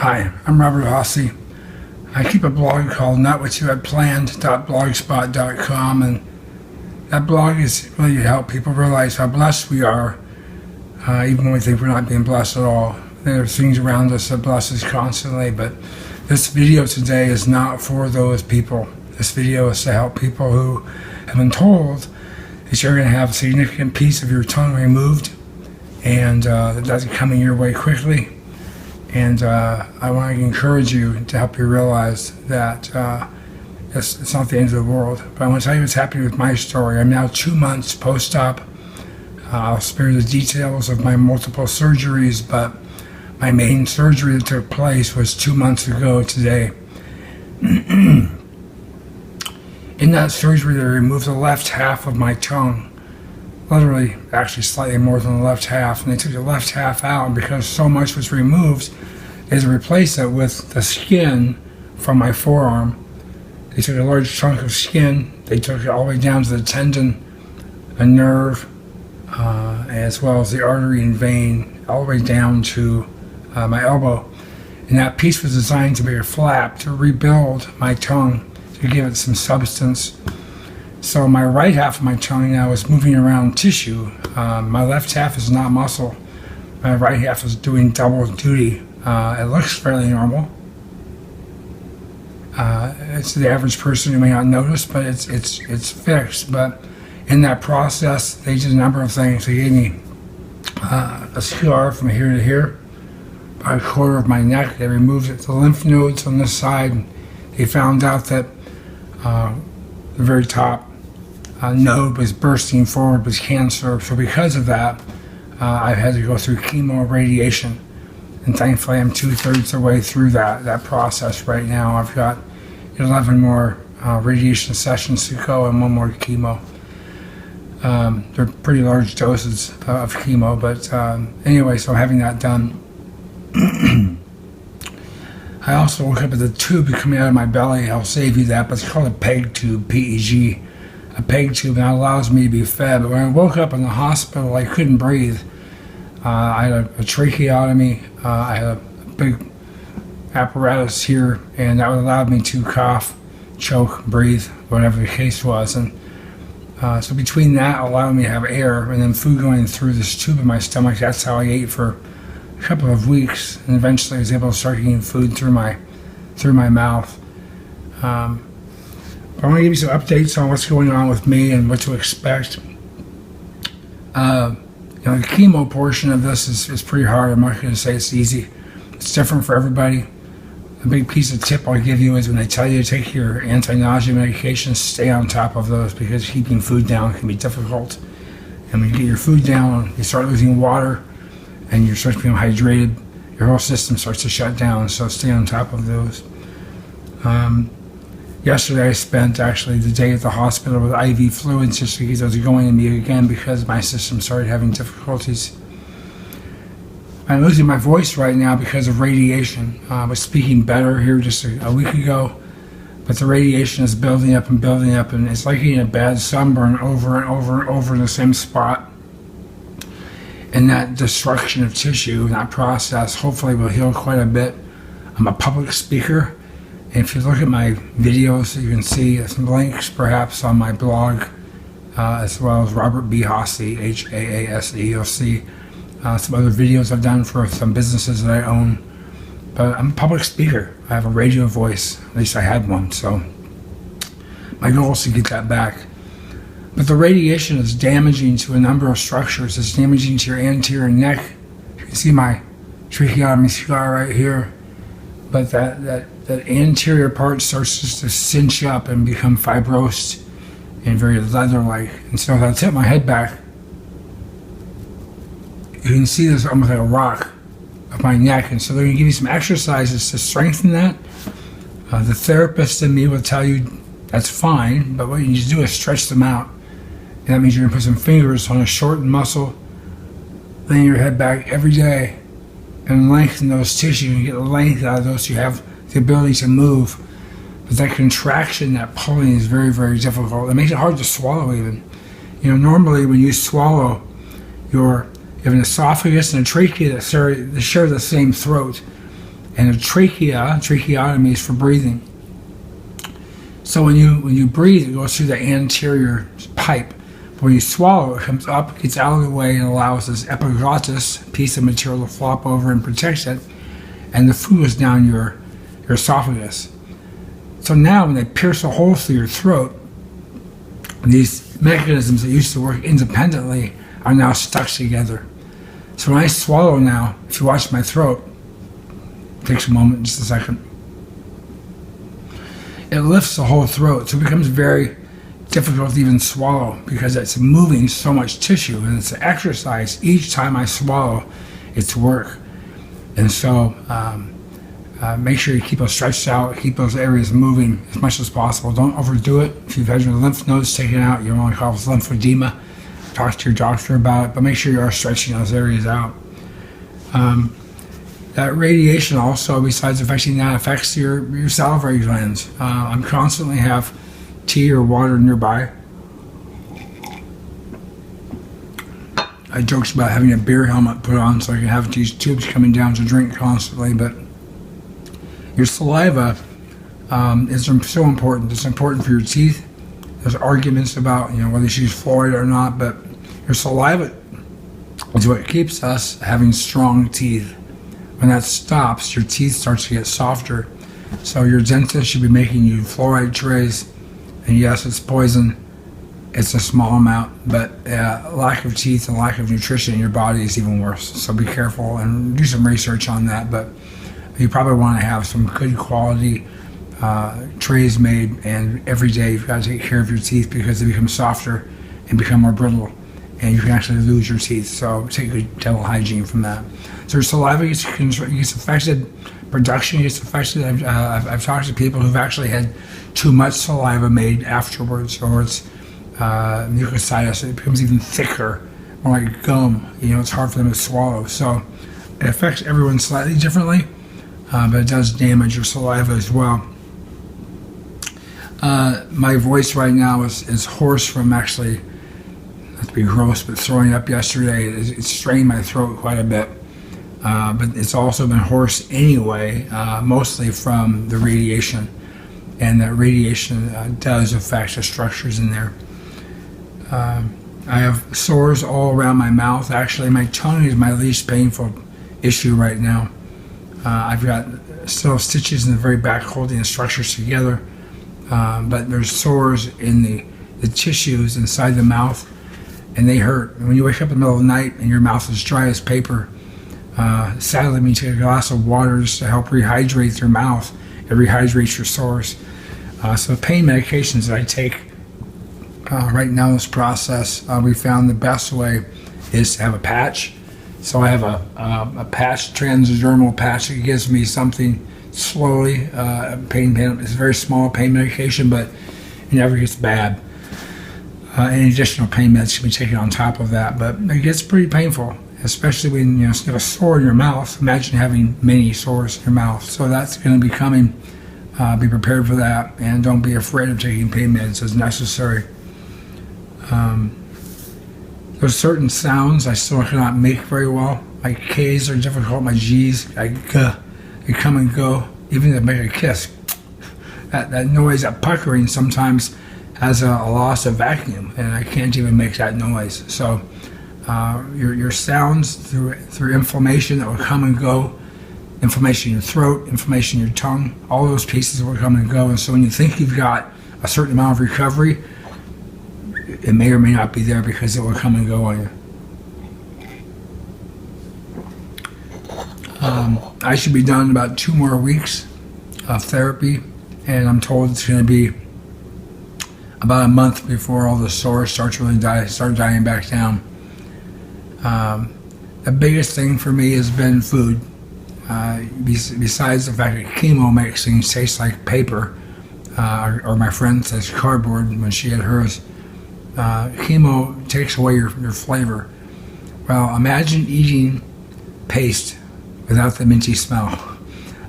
Hi, I'm Robert Hossie. I keep a blog called notwhatyohadplanned.blogspot.com, and that blog is really to help people realize how blessed we are, even when we think we're not being blessed at all. There are things around us that bless us constantly, but this video today is not for those people. This video is to help people who have been told that you're going to have a significant piece of your tongue removed, and that's coming your way quickly. And I want to encourage you to help you realize that it's not the end of the world. But I want to tell you what's happening with my story. I'm now 2 months post-op. I'll spare the details of my multiple surgeries, but my main surgery that took place was 2 months ago today. In that surgery, they removed the left half of my tongue. Literally, actually slightly more than the left half, and they took the left half out, and because so much was removed, they replaced it with the skin from my forearm. They took a large chunk of skin, they took it all the way down to the tendon, a nerve, as well as the artery and vein, all the way down to my elbow. And that piece was designed to be a flap, to rebuild my tongue, to give it some substance. So my right half of my tongue now is moving around tissue. My left half is not muscle. My right half is doing double duty. It looks fairly normal. It's the average person who may not notice, but it's fixed. But in that process, they did a number of things. They gave me a scar from here to here, about a quarter of my neck. They removed the lymph nodes on this side. They found out that the very top node was bursting forward with cancer. So because of that, I've had to go through chemo radiation. And thankfully, I'm 2/3 of the way through that process right now. I've got 11 more radiation sessions to go and 1 more chemo. They're pretty large doses of chemo, but anyway, so having that done. I also woke up with a tube coming out of my belly. I'll save you that, but it's called a PEG tube, PEG. A PEG tube, and that allows me to be fed. But when I woke up in the hospital, I couldn't breathe. I had a tracheotomy. I had a big apparatus here, and that allowed me to cough, choke, breathe, whatever the case was. And so between that, allowed me to have air, and then food going through this tube in my stomach, that's how I ate for a couple of weeks, and eventually I was able to start getting food through my mouth. I want to give you some updates on what's going on with me and what to expect. The chemo portion of this is pretty hard. I'm not going to say it's easy. It's different for everybody. A big piece of tip I'll give you is when they tell you to take your anti-nausea medications, stay on top of those, because keeping food down can be difficult. And when you get your food down, you start losing water, and you start to become hydrated, your whole system starts to shut down, so stay on top of those. Yesterday I spent actually the day at the hospital with IV fluids just to get those going in me again because my system started having difficulties. I'm losing my voice right now because of radiation. I was speaking better here just a week ago, but the radiation is building up, and it's like getting a bad sunburn over and over and over in the same spot. And that destruction of tissue, that process, hopefully will heal quite a bit. I'm a public speaker. And if you look at my videos, you can see some links perhaps on my blog, as well as Robert B. Hossie, Haase. You'll see some other videos I've done for some businesses that I own. But I'm a public speaker. I have a radio voice. At least I had one. So my goal is to get that back. But the radiation is damaging to a number of structures. It's damaging to your anterior neck. You can see my tracheotomy scar right here. But that anterior part starts just to cinch up and become fibrosed and very leather-like. And so if I tip my head back, you can see this almost like a rock of my neck. And so they're going to give you some exercises to strengthen that. The therapist in me will tell you that's fine, but what you need to do is stretch them out. And that means you're going to put some fingers on a shortened muscle, laying your head back every day, and lengthen those tissues and get the length out of those so you have the ability to move. But that contraction, that pulling is very, very difficult. It makes it hard to swallow even. Normally when you swallow, you have an esophagus and a trachea that share the same throat. and a tracheotomy is for breathing. So when you breathe, it goes through the anterior pipe. When you swallow, it comes up, gets out of the way, and allows this epiglottis piece of material to flop over and protect it, and the food is down your esophagus. So now when they pierce a hole through your throat, these mechanisms that used to work independently are now stuck together. So when I swallow now, if you watch my throat, it takes a moment, just a second, it lifts the whole throat, so it becomes very difficult to even swallow because it's moving so much tissue, and it's an exercise each time I swallow. It's work. And so make sure you keep those stretched out, keep those areas moving as much as possible. Don't overdo it. If you've had your lymph nodes taken out, you don't want to cause lymphedema. Talk to your doctor about it, but make sure you are stretching those areas out. That radiation also, besides affecting that, affects your salivary glands. I constantly have tea or water nearby. I joked about having a beer helmet put on so I can have these tubes coming down to drink constantly, but your saliva is so important. It's important for your teeth. There's arguments about whether you should use fluoride or not, but your saliva is what keeps us having strong teeth. When that stops, your teeth start to get softer. So your dentist should be making you fluoride trays. And yes, it's poison. It's a small amount, but lack of teeth and lack of nutrition in your body is even worse. So be careful and do some research on that. But you probably want to have some good quality trays made, and every day you've got to take care of your teeth because they become softer and become more brittle, and you can actually lose your teeth. So take good dental hygiene from that. So your saliva gets affected, production gets affected. I've talked to people who've actually had too much saliva made afterwards, or it's mucositis. It becomes even thicker, more like gum. It's hard for them to swallow. So it affects everyone slightly differently, but it does damage your saliva as well. My voice right now is hoarse from actually, not to be gross, but throwing up yesterday. It strained my throat quite a bit. But it's also been hoarse anyway, mostly from the radiation. And that radiation does affect the structures in there. I have sores all around my mouth. Actually, my tongue is my least painful issue right now. I've got still stitches in the very back holding the structures together. But there's sores in the tissues inside the mouth, and they hurt. And when you wake up in the middle of the night and your mouth is dry as paper, sadly, when you take a glass of water just to help rehydrate your mouth, it rehydrates your sores. So pain medications that I take right now in this process, we found the best way is to have a patch. So I have a patch, transdermal patch that gives me something slowly. Pain, it's a very small pain medication, but it never gets bad. Any additional pain meds can be taken on top of that, but it gets pretty painful, especially when you have a sore in your mouth. Imagine having many sores in your mouth. So that's going to be coming. Be prepared for that, and don't be afraid of taking pain meds as necessary. There's certain sounds I still cannot make very well. My K's are difficult. My G's, they come and go. Even to make a kiss, that noise, that puckering, sometimes has a loss of vacuum, and I can't even make that noise. So your sounds through inflammation that will come and go, inflammation in your throat, inflammation in your tongue, all those pieces will come and go. And so when you think you've got a certain amount of recovery, it may or may not be there because it will come and go on you. I should be done in about 2 more weeks of therapy, and I'm told it's going to be about a month before all the sores start dying back down. The biggest thing for me has been food. Besides the fact that chemo makes things taste like paper, or my friend says cardboard when she had hers, chemo takes away your flavor. Well, imagine eating paste without the minty smell.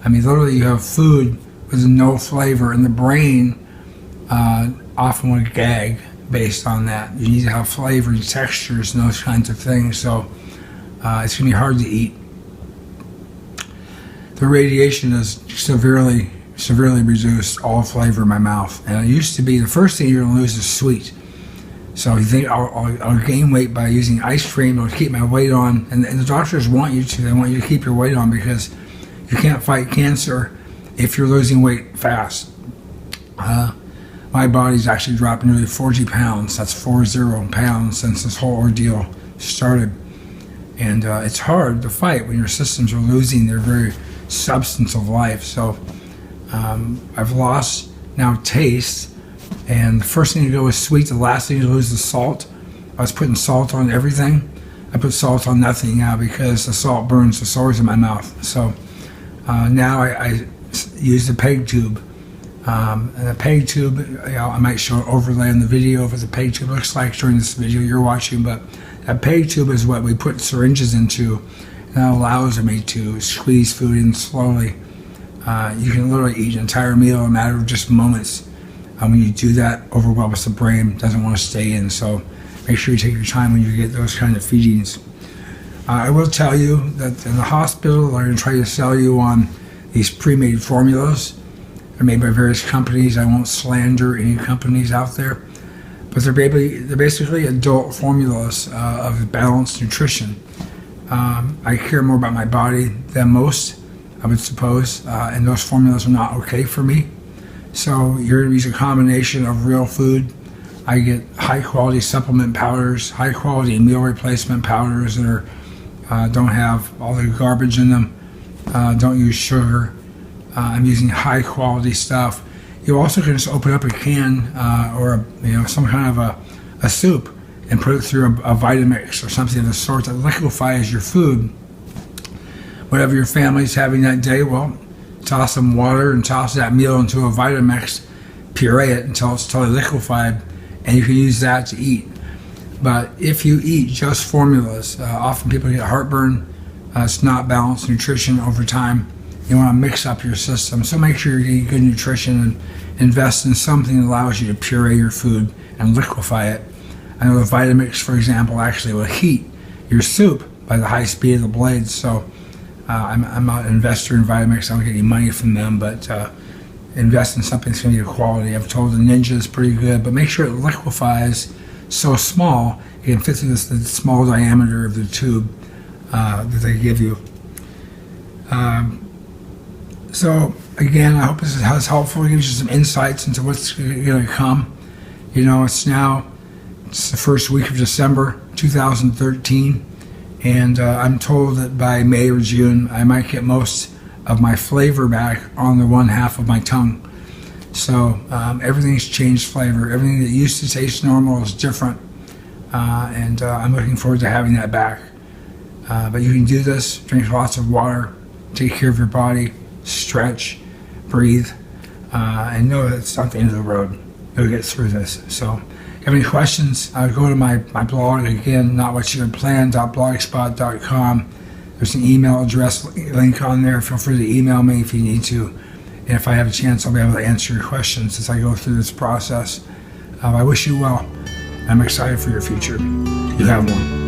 I mean, literally you have food with no flavor, and the brain often would gag based on that. You need to have flavor and textures and those kinds of things, so it's going to be hard to eat. the radiation has severely reduced all flavor in my mouth. And it used to be the first thing you're going to lose is sweet. So you think I'll gain weight by using ice cream or keep my weight on. And the doctors want you to. They want you to keep your weight on because you can't fight cancer if you're losing weight fast. My body's actually dropped nearly 40 pounds. That's 40 pounds since this whole ordeal started. And it's hard to fight when your systems are losing their very substance of life. So I've lost now taste. And the first thing to go is sweet. The last thing to lose is salt. I was putting salt on everything. I put salt on nothing now because the salt burns the sores in my mouth. So now I use the peg tube. And the peg tube, I might show an overlay on the video of what the peg tube looks like during this video you're watching. But that peg tube is what we put syringes into. And that allows me to squeeze food in slowly. You can literally eat an entire meal in a matter of just moments. When you do that, overwhelms the brain, doesn't want to stay in. So make sure you take your time when you get those kind of feedings. I will tell you that in the hospital, they're going to try to sell you on these pre-made formulas. They're made by various companies. I won't slander any companies out there. But they're basically adult formulas of balanced nutrition. I care more about my body than most, I would suppose. And those formulas are not okay for me. So you're going to use a combination of real food. I get high quality supplement powders, high quality meal replacement powders that don't have all the garbage in them. Don't use sugar. I'm using high quality stuff. You also can just open up a can or some kind of a soup and put it through a Vitamix or something of the sort that liquefies your food. Whatever your family's having that day, well, toss some water and toss that meal into a Vitamix, puree it until it's totally liquefied, and you can use that to eat. But if you eat just formulas, often people get heartburn. It's not balanced nutrition over time. You want to mix up your system. So make sure you're getting good nutrition and invest in something that allows you to puree your food and liquefy it. I know the Vitamix, for example, actually will heat your soup by the high speed of the blades. So I'm not an investor in Vitamix. I don't get any money from them, but invest in something that's going to be of quality. I've told the Ninja is pretty good, but make sure it liquefies so small it can fit through the small diameter of the tube that they give you. So again, I hope this is helpful. It gives you some insights into what's going to come. It's the first week of December 2013. And I'm told that by May or June, I might get most of my flavor back on the one half of my tongue. So everything's changed flavor. Everything that used to taste normal is different. And I'm looking forward to having that back. But you can do this, drink lots of water, take care of your body, stretch, breathe, and know that it's not the end of the road. You'll get through this. So if you have any questions, go to my blog, again, notwhatyougplan.blogspot.com. There's an email address link on there. Feel free to email me if you need to. And if I have a chance, I'll be able to answer your questions as I go through this process. I wish you well. I'm excited for your future. You have one.